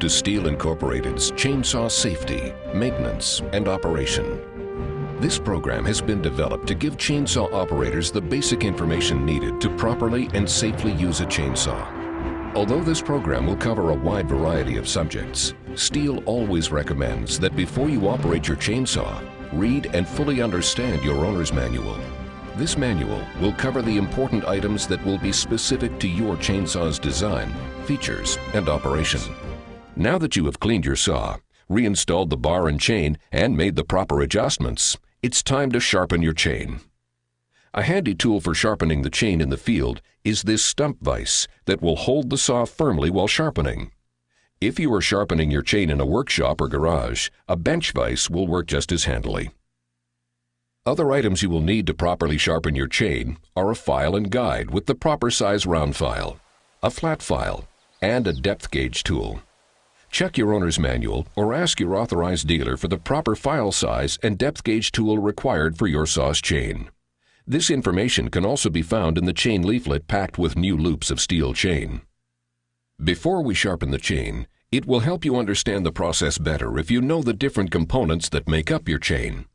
to Stihl Incorporated's Chainsaw Safety, Maintenance, and Operation. This program has been developed to give chainsaw operators the basic information needed to properly and safely use a chainsaw. Although this program will cover a wide variety of subjects, Stihl always recommends that before you operate your chainsaw, read and fully understand your owner's manual. This manual will cover the important items that will be specific to your chainsaw's design, features, and operation. Now that you have cleaned your saw, reinstalled the bar and chain, and made the proper adjustments, it's time to sharpen your chain. A handy tool for sharpening the chain in the field is this stump vise that will hold the saw firmly while sharpening. If you are sharpening your chain in a workshop or garage, a bench vise will work just as handily. Other items you will need to properly sharpen your chain are a file and guide with the proper size round file, a flat file, and a depth gauge tool. Check your owner's manual or ask your authorized dealer for the proper file size and depth gauge tool required for your saw's chain. This information can also be found in the chain leaflet packed with new loops of steel chain. Before we sharpen the chain, it will help you understand the process better if you know the different components that make up your chain.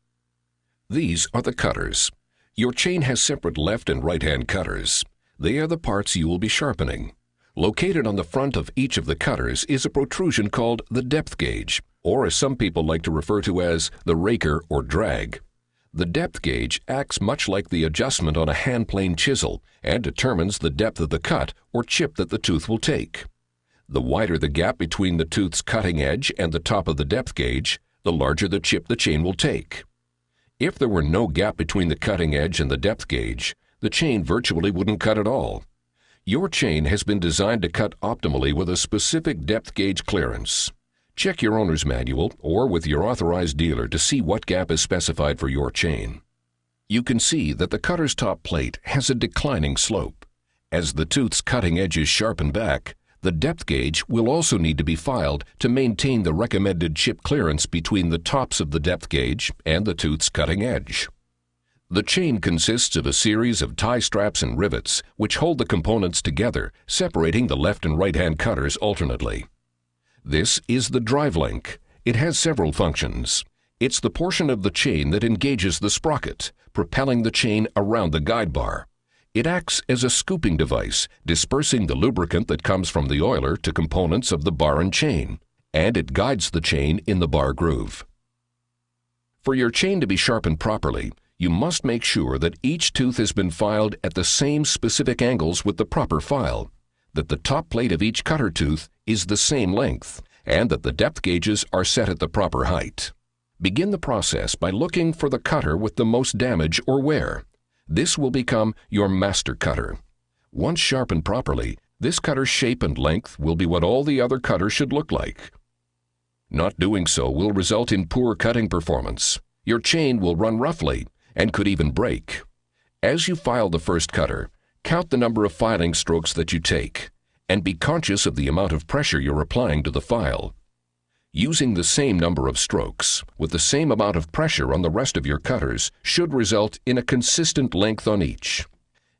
These are the cutters. Your chain has separate left and right-hand cutters. They are the parts you will be sharpening. Located on the front of each of the cutters is a protrusion called the depth gauge, or as some people like to refer to as the raker or drag. The depth gauge acts much like the adjustment on a hand-plane chisel and determines the depth of the cut or chip that the tooth will take. The wider the gap between the tooth's cutting edge and the top of the depth gauge, the larger the chip the chain will take. If there were no gap between the cutting edge and the depth gauge, the chain virtually wouldn't cut at all. Your chain has been designed to cut optimally with a specific depth gauge clearance. Check your owner's manual or with your authorized dealer to see what gap is specified for your chain. You can see that the cutter's top plate has a declining slope. As the tooth's cutting edges sharpen back, the depth gauge will also need to be filed to maintain the recommended chip clearance between the tops of the depth gauge and the tooth's cutting edge. The chain consists of a series of tie straps and rivets which hold the components together, separating the left and right-hand cutters alternately. This is the drive link. It has several functions. It's the portion of the chain that engages the sprocket, propelling the chain around the guide bar. It acts as a scooping device, dispersing the lubricant that comes from the oiler to components of the bar and chain, and it guides the chain in the bar groove. For your chain to be sharpened properly, you must make sure that each tooth has been filed at the same specific angles with the proper file, that the top plate of each cutter tooth is the same length, and that the depth gauges are set at the proper height. Begin the process by looking for the cutter with the most damage or wear. This will become your master cutter. Once sharpened properly, this cutter's shape and length will be what all the other cutters should look like. Not doing so will result in poor cutting performance. Your chain will run roughly and could even break. As you file the first cutter, count the number of filing strokes that you take, and be conscious of the amount of pressure you're applying to the file. Using the same number of strokes with the same amount of pressure on the rest of your cutters should result in a consistent length on each.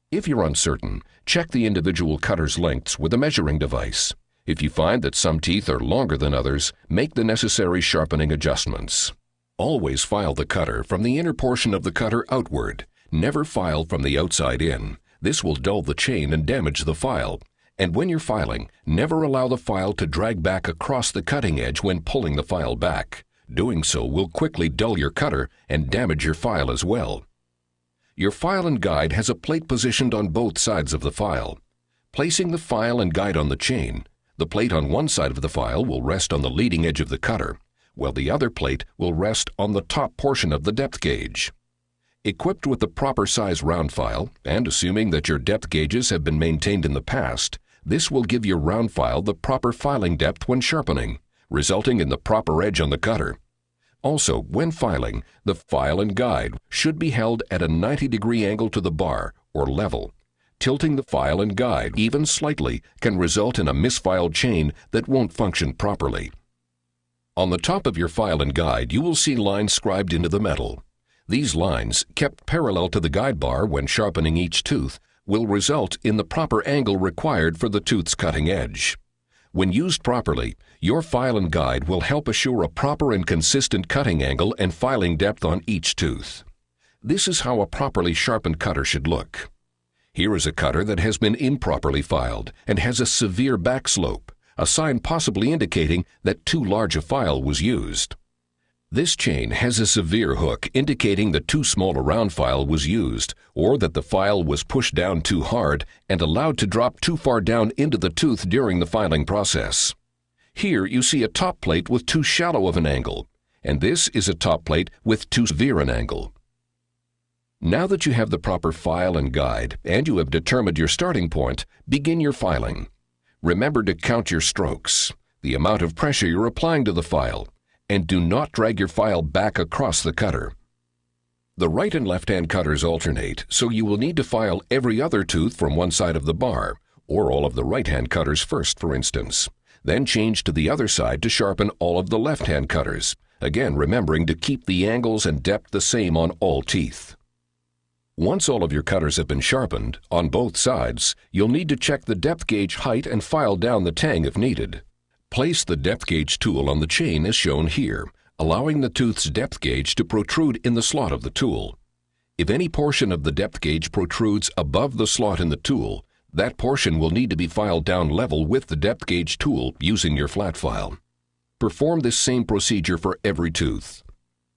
If you're uncertain, check the individual cutter's lengths with a measuring device. If you find that some teeth are longer than others, make the necessary sharpening adjustments. Always file the cutter from the inner portion of the cutter outward. Never file from the outside in. This will dull the chain and damage the file. And when you're filing, never allow the file to drag back across the cutting edge when pulling the file back. Doing so will quickly dull your cutter and damage your file as well. Your file and guide has a plate positioned on both sides of the file. Placing the file and guide on the chain, the plate on one side of the file will rest on the leading edge of the cutter, while the other plate will rest on the top portion of the depth gauge. Equipped with the proper size round file, and assuming that your depth gauges have been maintained in the past, this will give your round file the proper filing depth when sharpening, resulting in the proper edge on the cutter. Also, when filing, the file and guide should be held at a 90-degree angle to the bar, or level. Tilting the file and guide even slightly can result in a misfiled chain that won't function properly. On the top of your file and guide, you will see lines scribed into the metal. These lines, kept parallel to the guide bar when sharpening each tooth, will result in the proper angle required for the tooth's cutting edge. When used properly, your file and guide will help assure a proper and consistent cutting angle and filing depth on each tooth. This is how a properly sharpened cutter should look. Here is a cutter that has been improperly filed and has a severe back slope, a sign possibly indicating that too large a file was used. This chain has a severe hook indicating that too small a round file was used, or that the file was pushed down too hard and allowed to drop too far down into the tooth during the filing process. Here you see a top plate with too shallow of an angle, and this is a top plate with too severe an angle. Now that you have the proper file and guide, and you have determined your starting point, begin your filing. Remember to count your strokes, the amount of pressure you're applying to the file, and do not drag your file back across the cutter. The right and left-hand cutters alternate, so you will need to file every other tooth from one side of the bar, or all of the right-hand cutters first, for instance. Then change to the other side to sharpen all of the left-hand cutters, again remembering to keep the angles and depth the same on all teeth. Once all of your cutters have been sharpened, on both sides, you'll need to check the depth gauge height and file down the tang if needed. Place the depth gauge tool on the chain as shown here, allowing the tooth's depth gauge to protrude in the slot of the tool. If any portion of the depth gauge protrudes above the slot in the tool, that portion will need to be filed down level with the depth gauge tool using your flat file. Perform this same procedure for every tooth.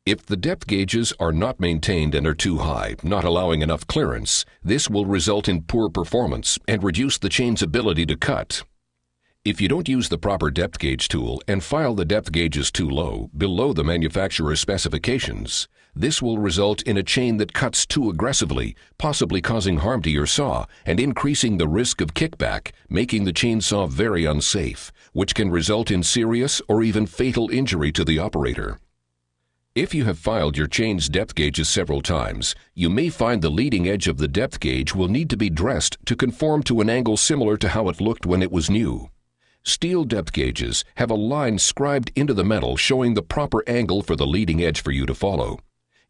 If the depth gauges are not maintained and are too high, not allowing enough clearance, this will result in poor performance and reduce the chain's ability to cut. If you don't use the proper depth gauge tool and file the depth gauges too low, below the manufacturer's specifications, this will result in a chain that cuts too aggressively, possibly causing harm to your saw and increasing the risk of kickback, making the chainsaw very unsafe, which can result in serious or even fatal injury to the operator. If you have filed your chain's depth gauges several times, you may find the leading edge of the depth gauge will need to be dressed to conform to an angle similar to how it looked when it was new. Steel depth gauges have a line scribed into the metal showing the proper angle for the leading edge for you to follow.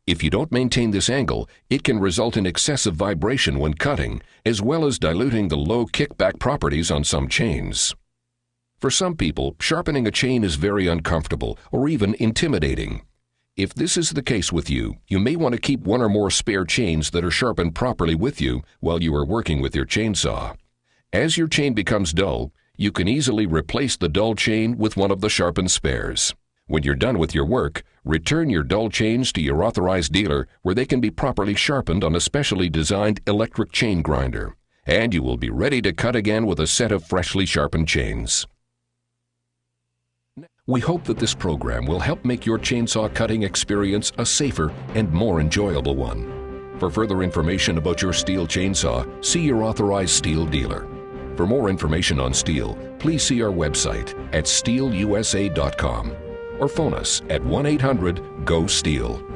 If you don't maintain this angle, it can result in excessive vibration when cutting, as well as diluting the low kickback properties on some chains. For some people, sharpening a chain is very uncomfortable or even intimidating. If this is the case with you, you may want to keep one or more spare chains that are sharpened properly with you while you are working with your chainsaw. As your chain becomes dull, you can easily replace the dull chain with one of the sharpened spares. When you're done with your work, return your dull chains to your authorized dealer where they can be properly sharpened on a specially designed electric chain grinder, and you will be ready to cut again with a set of freshly sharpened chains. We hope that this program will help make your chainsaw cutting experience a safer and more enjoyable one. For further information about your Stihl chainsaw, see your authorized Stihl dealer. For more information on Stihl, please see our website at stihlusa.com or phone us at 1-800-GO-STIHL.